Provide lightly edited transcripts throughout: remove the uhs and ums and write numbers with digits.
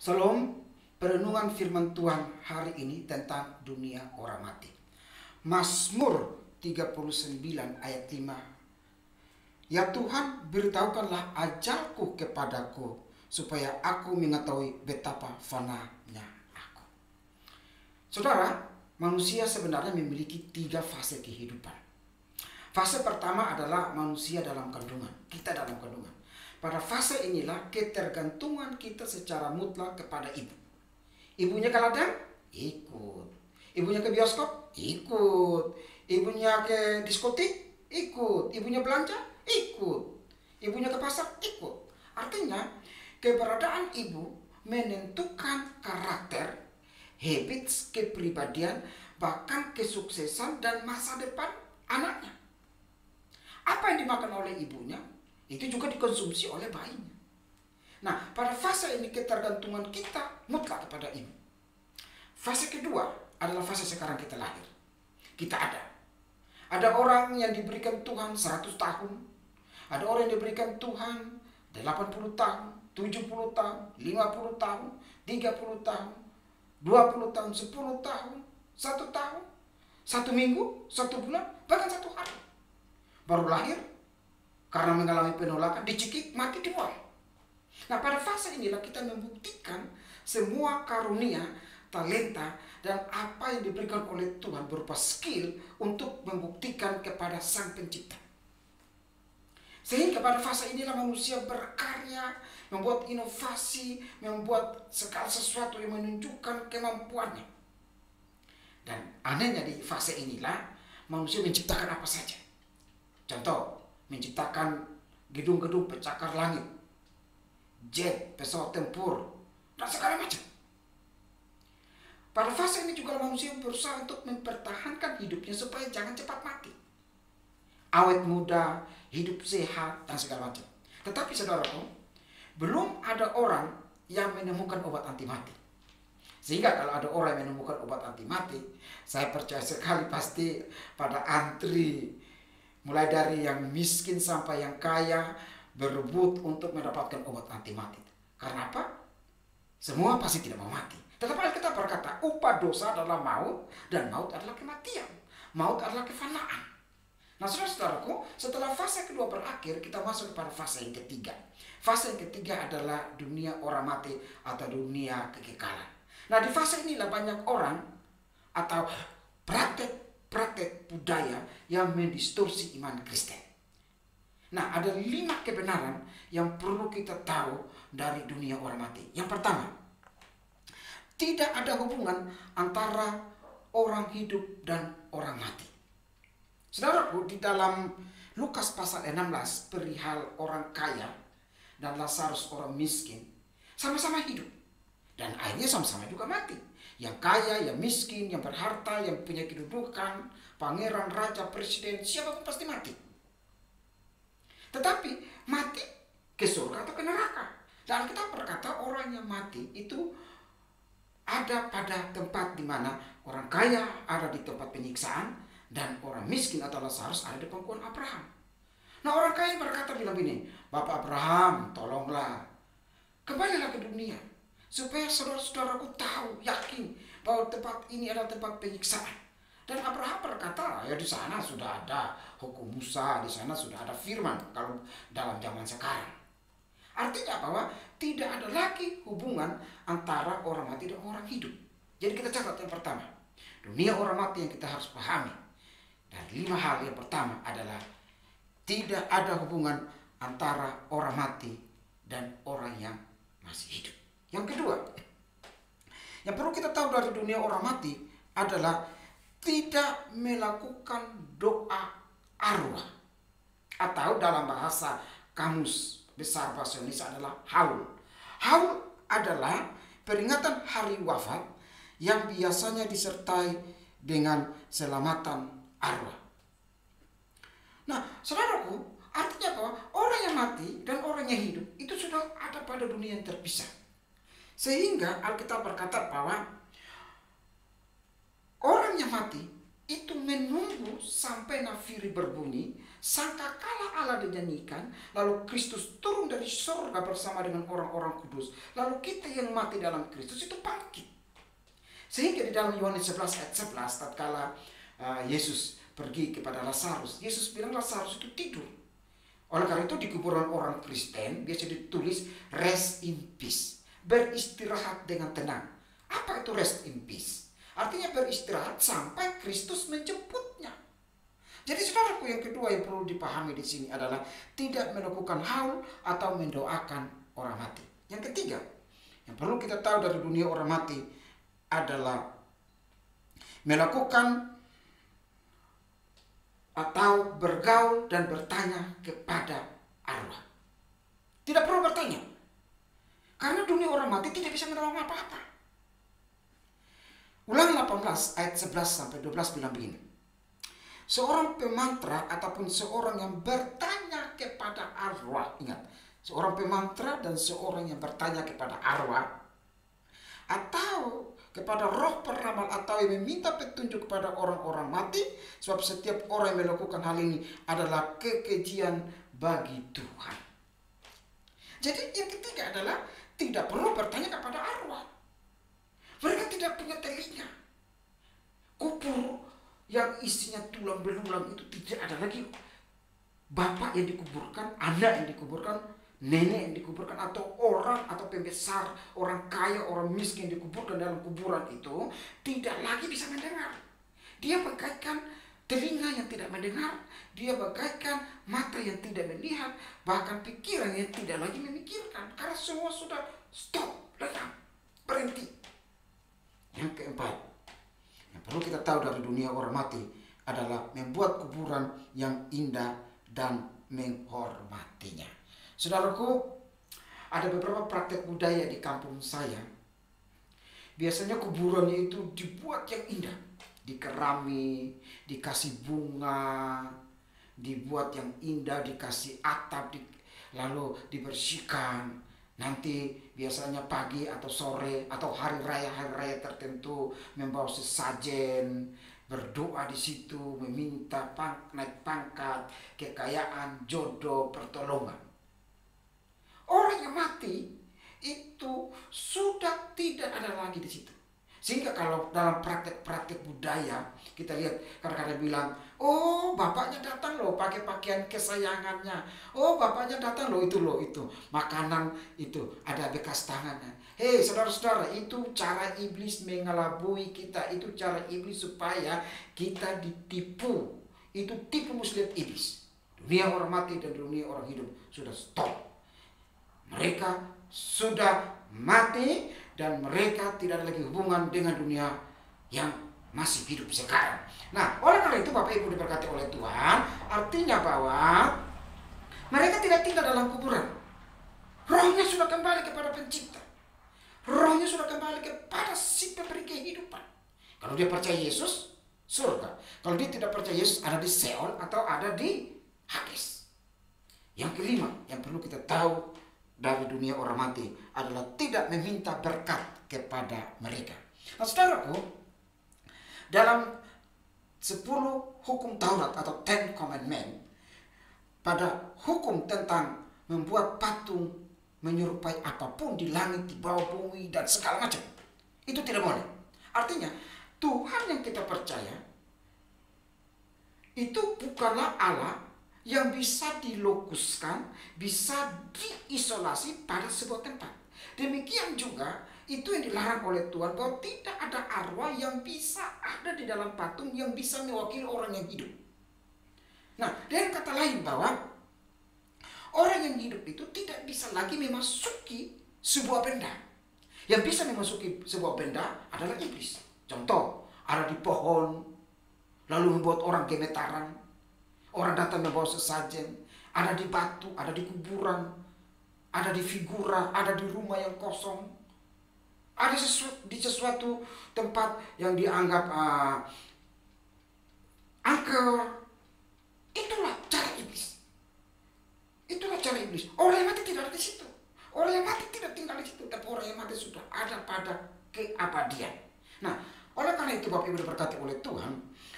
Salam, perenungan firman Tuhan hari ini tentang dunia orang mati. Mazmur 39 ayat 5. Ya Tuhan, beritahukanlah ajalku kepadaku, supaya aku mengetahui betapa fananya aku. Saudara, manusia sebenarnya memiliki 3 fase kehidupan. Fase pertama adalah manusia dalam kandungan, kita dalam kandungan. Pada fase inilah ketergantungan kita secara mutlak kepada ibu. Ibunya ke ladang? Ikut. Ibunya ke bioskop? Ikut. Ibunya ke diskotik? Ikut. Ibunya belanja? Ikut. Ibunya ke pasar? Ikut. Artinya, keberadaan ibu menentukan karakter, habits, kepribadian, bahkan kesuksesan dan masa depan anaknya. Apa yang dimakan oleh ibunya, itu juga dikonsumsi oleh bayinya. Nah, pada fase ini ketergantungan kita mutlak kepada ibu. Fase kedua adalah fase sekarang kita lahir. Kita ada. Ada orang yang diberikan Tuhan 100 tahun. Ada orang yang diberikan Tuhan 80 tahun, 70 tahun, 50 tahun, 30 tahun, 20 tahun, 10 tahun, 1 tahun, 1 minggu, 1 bulan, bahkan 1 hari. Baru lahir, karena mengalami penolakan, dicekik, mati, dibuang. Nah, pada fase inilah kita membuktikan semua karunia, talenta, dan apa yang diberikan oleh Tuhan berupa skill untuk membuktikan kepada Sang Pencipta. Sehingga pada fase inilah manusia berkarya, membuat inovasi, membuat segala sesuatu yang menunjukkan kemampuannya. Dan anehnya di fase inilah manusia menciptakan apa saja. Contoh, menciptakan gedung-gedung pencakar langit, jet, pesawat tempur, dan segala macam. Pada fase ini juga manusia berusaha untuk mempertahankan hidupnya supaya jangan cepat mati. Awet muda, hidup sehat, dan segala macam. Tetapi saudaraku, belum ada orang yang menemukan obat anti mati. Sehingga kalau ada orang yang menemukan obat anti mati, saya percaya sekali pasti pada antri, mulai dari yang miskin sampai yang kaya, berebut untuk mendapatkan obat anti mati. Karena apa? Semua pasti tidak mau mati. Tetapi Alkitab berkata, upah dosa adalah maut, dan maut adalah kematian. Maut adalah kefanaan. Nah, saudara-saudaraku, setelah fase kedua berakhir, kita masuk kepada fase yang ketiga. Fase yang ketiga adalah dunia orang mati atau dunia kekekalan. Nah, di fase inilah banyak orang atau praktek budaya yang mendistorsi iman Kristen. Nah, ada 5 kebenaran yang perlu kita tahu dari dunia orang mati. Yang pertama, tidak ada hubungan antara orang hidup dan orang mati. Saudaraku, di dalam Lukas pasal 16 perihal orang kaya dan Lazarus orang miskin sama-sama hidup dan akhirnya sama-sama juga mati. Yang kaya, yang miskin, yang berharta, yang punya kedudukan, pangeran, raja, presiden, siapapun pasti mati. Tetapi mati ke surga atau ke neraka. Dan kita berkata orang yang mati itu ada pada tempat di mana orang kaya ada di tempat penyiksaan dan orang miskin atau Lazarus ada di pangkuan Abraham. Nah, orang kaya berkata bilang begini, Bapak Abraham, tolonglah, kembalilah ke dunia, supaya saudara-saudaraku tahu, yakin bahwa tempat ini adalah tempat penyiksaan. Dan Abraham berkata, ya di sana sudah ada hukum Musa, di sana sudah ada firman kalau dalam zaman sekarang. Artinya bahwa tidak ada lagi hubungan antara orang mati dan orang hidup. Jadi kita catat yang pertama, dunia orang mati yang kita harus pahami. Dan 5 hal yang pertama adalah tidak ada hubungan antara orang mati dan orang yang masih hidup. Yang kedua, yang perlu kita tahu dari dunia orang mati adalah tidak melakukan doa arwah. Atau dalam bahasa kamus besar bahasa Indonesia adalah haul. Haul adalah peringatan hari wafat yang biasanya disertai dengan selamatan arwah. Nah, saudaraku, artinya bahwa orang yang mati dan orang yang hidup itu sudah ada pada dunia yang terpisah. Sehingga Alkitab berkata bahwa orang yang mati itu menunggu sampai nafiri berbunyi, sangkakala Allah dinyanyikan, lalu Kristus turun dari surga bersama dengan orang-orang kudus, lalu kita yang mati dalam Kristus itu bangkit. Sehingga di dalam Yohanes 11 ayat 11 tatkala Yesus pergi kepada Lazarus, Yesus bilang Lazarus itu tidur. Oleh karena itu di kuburan orang Kristen biasa ditulis rest in peace, beristirahat dengan tenang. Apa itu rest in peace? Artinya beristirahat sampai Kristus menjemputnya. Jadi saudaraku, yang kedua yang perlu dipahami di sini adalah tidak melakukan haul atau mendoakan orang mati. Yang ketiga yang perlu kita tahu dari dunia orang mati adalah melakukan atau bergaul dan bertanya kepada arwah. Tidak perlu bertanya, karena dunia orang mati tidak bisa menolong apa-apa. Ulangan 18 ayat 11 sampai 12 bilang begini. Seorang pemantra ataupun seorang yang bertanya kepada arwah, ingat, seorang pemantra dan seorang yang bertanya kepada arwah atau kepada roh peramal atau yang meminta petunjuk kepada orang-orang mati, sebab setiap orang yang melakukan hal ini adalah kekejian bagi Tuhan. Jadi yang ketiga adalah tidak perlu bertanya kepada arwah. Mereka tidak punya telinga. Kubur yang isinya tulang belulang itu tidak ada lagi bapak yang dikuburkan, anak yang dikuburkan, nenek yang dikuburkan, atau orang atau pembesar, orang kaya, orang miskin dikuburkan dalam kuburan itu tidak lagi bisa mendengar. Dia bagaikan telinga yang tidak mendengar, dia bagaikan mata yang tidak melihat, bahkan pikiran yang tidak lagi memikirkan, karena semua sudah stop, lenyap, berhenti. Yang keempat yang perlu kita tahu dari dunia orang mati adalah membuat kuburan yang indah dan menghormatinya. Saudaraku, ada beberapa praktek budaya di kampung saya. Biasanya kuburannya itu dibuat yang indah, dikerami, dikasih bunga, dibuat yang indah, dikasih atap, lalu dibersihkan. Nanti biasanya pagi atau sore atau hari raya tertentu membawa sesajen, berdoa di situ, meminta naik pangkat, kekayaan, jodoh, pertolongan. Orang yang mati itu sudah tidak ada lagi di situ. Sehingga kalau dalam praktek-praktek budaya kita lihat kadang-kadang bilang, oh bapaknya datang loh pakai pakaian kesayangannya, oh bapaknya datang loh itu makanan itu ada bekas tangannya. Hei saudara-saudara, itu cara iblis mengelabui kita, itu cara iblis supaya kita ditipu. Itu tipu muslihat iblis. Dunia orang mati dan dunia orang hidup sudah stop. Mereka sudah mati dan mereka tidak ada lagi hubungan dengan dunia yang masih hidup sekarang. Nah, oleh karena itu Bapak Ibu diberkati oleh Tuhan, artinya bahwa mereka tidak tinggal dalam kuburan. Rohnya sudah kembali kepada pencipta. Rohnya sudah kembali kepada si pemberi kehidupan. Kalau dia percaya Yesus, surga. Kalau dia tidak percaya Yesus, ada di Seol atau ada di Hades. Yang kelima yang perlu kita tahu dari dunia orang mati adalah tidak meminta berkat kepada mereka. Nah, saudaraku, dalam 10 hukum Taurat atau 10 Commandment, pada hukum tentang membuat patung menyerupai apapun di langit, di bawah bumi, dan segala macam, itu tidak boleh. Artinya, Tuhan yang kita percaya itu bukanlah Allah yang bisa dilokuskan, bisa diisolasi pada sebuah tempat. Demikian juga itu yang dilarang oleh Tuhan, bahwa tidak ada arwah yang bisa ada di dalam patung yang bisa mewakili orang yang hidup. Nah, dengan kata lain bahwa orang yang hidup itu tidak bisa lagi memasuki sebuah benda. Yang bisa memasuki sebuah benda adalah iblis. Contoh, ada di pohon lalu membuat orang gemetaran. Orang datang membawa sesajen, ada di batu, ada di kuburan, ada di figura, ada di rumah yang kosong, ada di sesuatu tempat yang dianggap angker. Itulah cara iblis. Itulah cara iblis. Orang yang mati tidak ada di situ. Orang yang mati tidak tinggal di situ, tapi orang yang mati sudah ada pada keabadian. Nah, Oleh karena itu Bapak Ibu diberkati oleh Tuhan,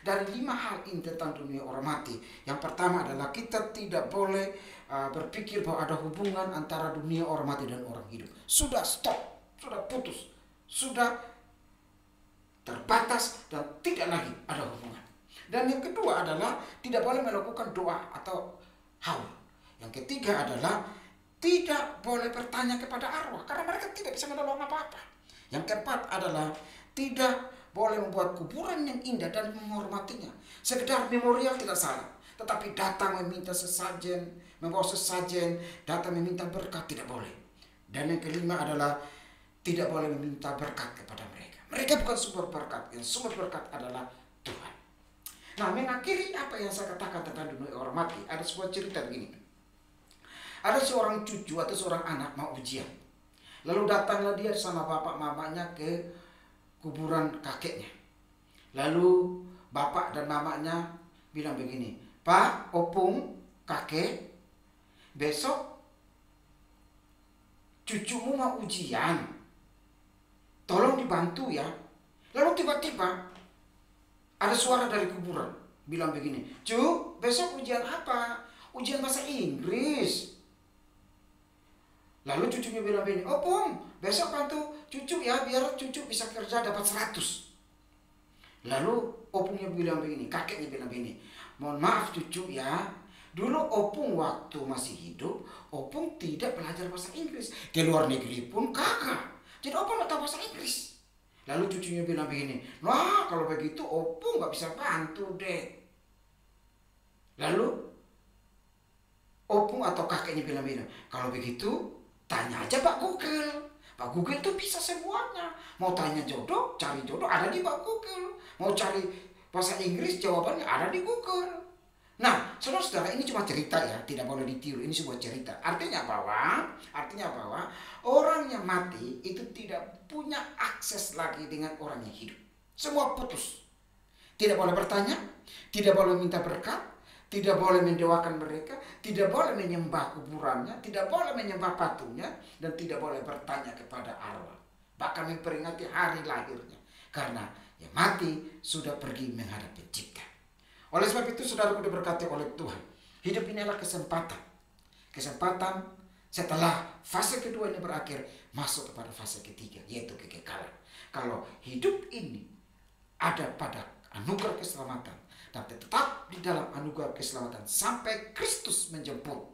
dari 5 hal ini tentang dunia orang mati. Yang pertama adalah kita tidak boleh berpikir bahwa ada hubungan antara dunia orang mati dan orang hidup. Sudah stop, sudah putus, sudah terbatas dan tidak lagi ada hubungan. Dan yang kedua adalah tidak boleh melakukan doa atau haul. Yang ketiga adalah tidak boleh bertanya kepada arwah karena mereka tidak bisa menolong apa-apa. Yang keempat adalah tidak boleh membuat kuburan yang indah dan menghormatinya. Sekedar memorial tidak salah, tetapi datang meminta sesajen, membawa sesajen, datang meminta berkat tidak boleh. Dan yang kelima adalah tidak boleh meminta berkat kepada mereka. Mereka bukan sumber berkat, yang sumber berkat adalah Tuhan. Nah, mengakhiri apa yang saya katakan tentang dunia orang mati, ada sebuah cerita begini. Ada seorang cucu atau seorang anak mau ujian. Lalu datanglah dia sama bapak mamanya ke kuburan kakeknya. Lalu bapak dan mamanya bilang begini, Pak, opung, kakek, besok cucumu mau ujian, tolong dibantu ya. Lalu tiba-tiba ada suara dari kuburan bilang begini, Cuk, besok ujian apa? Ujian bahasa Inggris. Lalu cucunya bilang begini, Opung, besok bantu cucu ya, biar cucu bisa kerja dapat 100. Lalu opungnya bilang begini, kakeknya bilang begini, mohon maaf cucu ya, dulu opung waktu masih hidup, opung tidak belajar bahasa Inggris. Ke luar negeri pun kagak. Jadi opung gak tahu bahasa Inggris. Lalu cucunya bilang begini, nah kalau begitu opung gak bisa bantu deh. Lalu opung atau kakeknya bilang begini, kalau begitu tanya aja Pak Google. Pak Google tuh bisa semuanya. Mau tanya jodoh, cari jodoh ada di Pak Google. Mau cari bahasa Inggris, jawabannya ada di Google. Nah, saudara-saudara, ini cuma cerita ya, tidak boleh ditiru. Ini sebuah cerita. Artinya bahwa orang yang mati itu tidak punya akses lagi dengan orang yang hidup. Semua putus. Tidak boleh bertanya, tidak boleh minta berkat, tidak boleh mendoakan mereka, tidak boleh menyembah kuburannya, tidak boleh menyembah patungnya, dan tidak boleh bertanya kepada arwah. Bahkan memperingati hari lahirnya. Karena yang mati sudah pergi menghadap Pencipta. Oleh sebab itu saudaraku diberkati oleh Tuhan. Hidup ini adalah kesempatan. Kesempatan setelah fase kedua ini berakhir, masuk kepada fase ketiga, yaitu kekekalan. Kalau hidup ini ada pada anugerah keselamatan, dan tetap di dalam anugerah keselamatan sampai Kristus menjemput,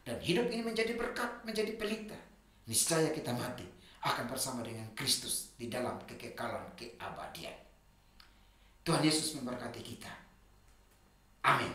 dan hidup ini menjadi berkat, menjadi pelita, niscaya kita mati akan bersama dengan Kristus di dalam kekekalan keabadian. Tuhan Yesus memberkati kita. Amin.